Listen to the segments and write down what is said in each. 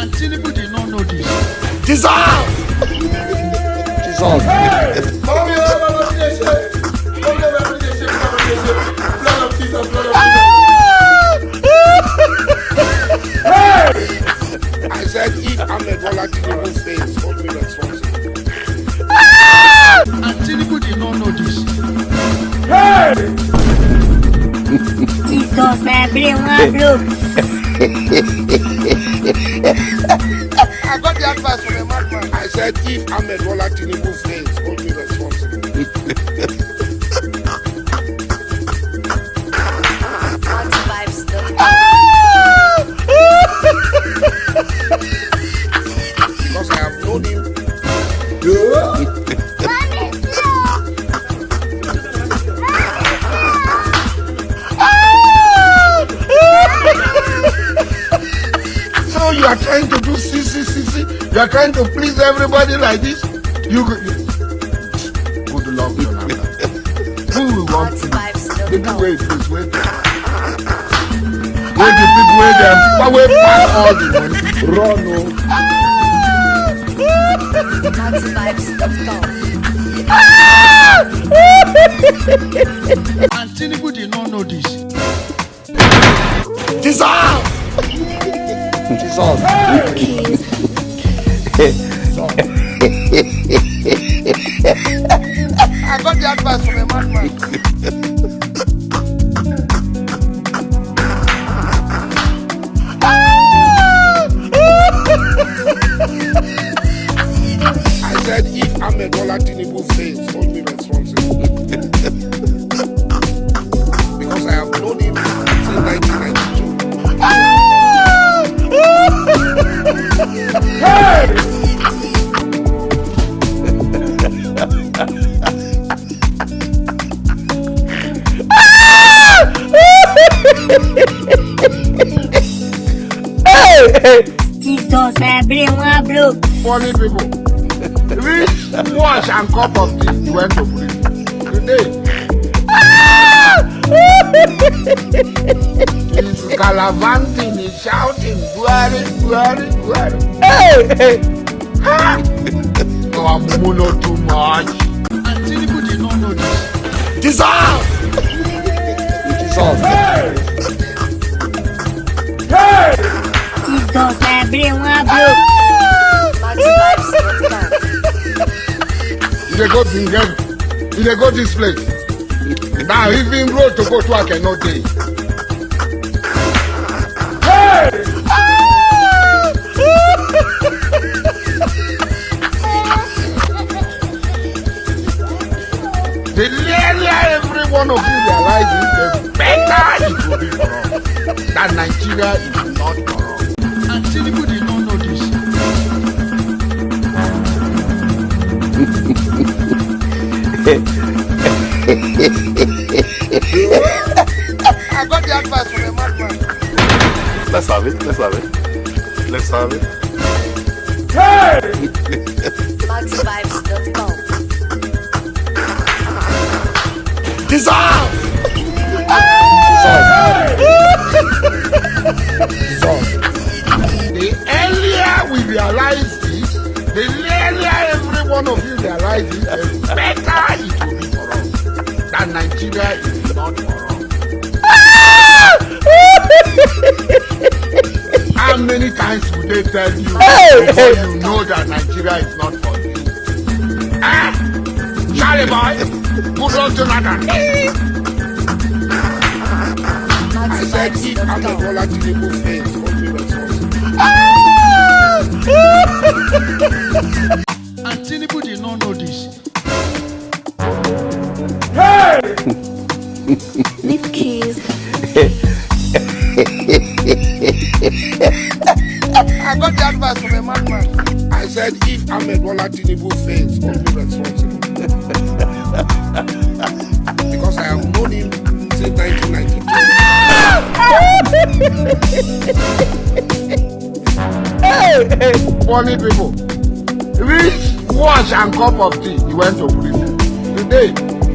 And Tinubu did not know this. Dissolve! Dissolve. I said, if Ahmed Bola Tinubu fails, hold me responsible. And Tinubu did not know this. Jesus, abrir bloco. I got the advice from a madman. I said, if Ahmed Bola Tinubu fails, hold me responsible. Because I have known him. So you are trying to do CC. You are trying to please everybody like this. You good luck, Jonathan. Who will want to? People wait, please wait. Wait the people wait them. But wait back all the money. Run no. And Tinubu did not know this. Dissolve! Dissolve. I got the advice from a madman. I said, if Ahmed Bola Tinubu fails, hold me responsible. Because I have known him since 1992. Hey! Jesus, abrir bloco. Funny people. Rich, wash and cup of tea, you went to prison. Today, he's gallivanting, he's shouting, Buhari. Oh, I'm mono too much. And Tinubu did not know this. Dissolve! Dissolve. Jesus, abrir bloco. They go this place. Now even road to go to I cannot take. The earlier every one of you realize it, the better it will be for us. That Nigeria is not corrupt. And Tinubu did not know this. I got the advice from a madman. Let's have it. Hey! Dissolve! Dissolve. The earlier we realize this, the earlier every one of you realize it, the better it will be for us. That Nigeria is not for us. How many times would they tell you before you know that Nigeria is not for you? Charlie boy, good luck, Jonathan. I said, if Ahmed Bola Tinubu fails, hold me responsible. And Tinubu did not know this. Leave keys. I got the advice from a madman. I said, if Ahmed Bola Tinubu fails, hold me responsible. Because I have known him since 1992. Funny people. Rich, wash and cup of tea, he went to prison. Today,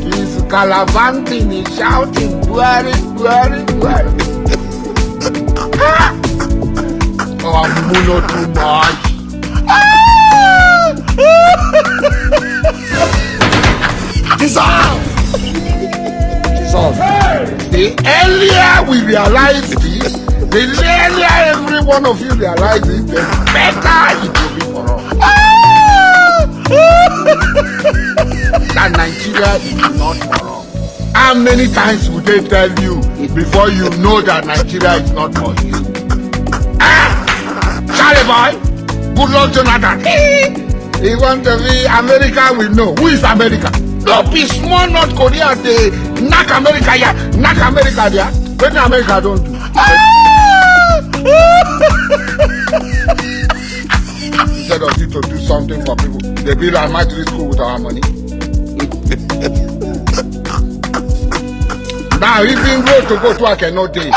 he's gallivanting, he's shouting, Buhari. Oh, our mono too much. Jesus! The earlier we realize this, the earlier every one of you realize it, the better it will be for us. That Nigeria is not for us. How many times would they tell you before you know that Nigeria is not for you? Charlie boy, good luck Jonathan. He want to be America, we know. Who is America? No be small North Korea, they knock America here, knock America there. When America don't do. Instead of you to do something for people, they build a military school with our money. Now even road to go to I cannot take.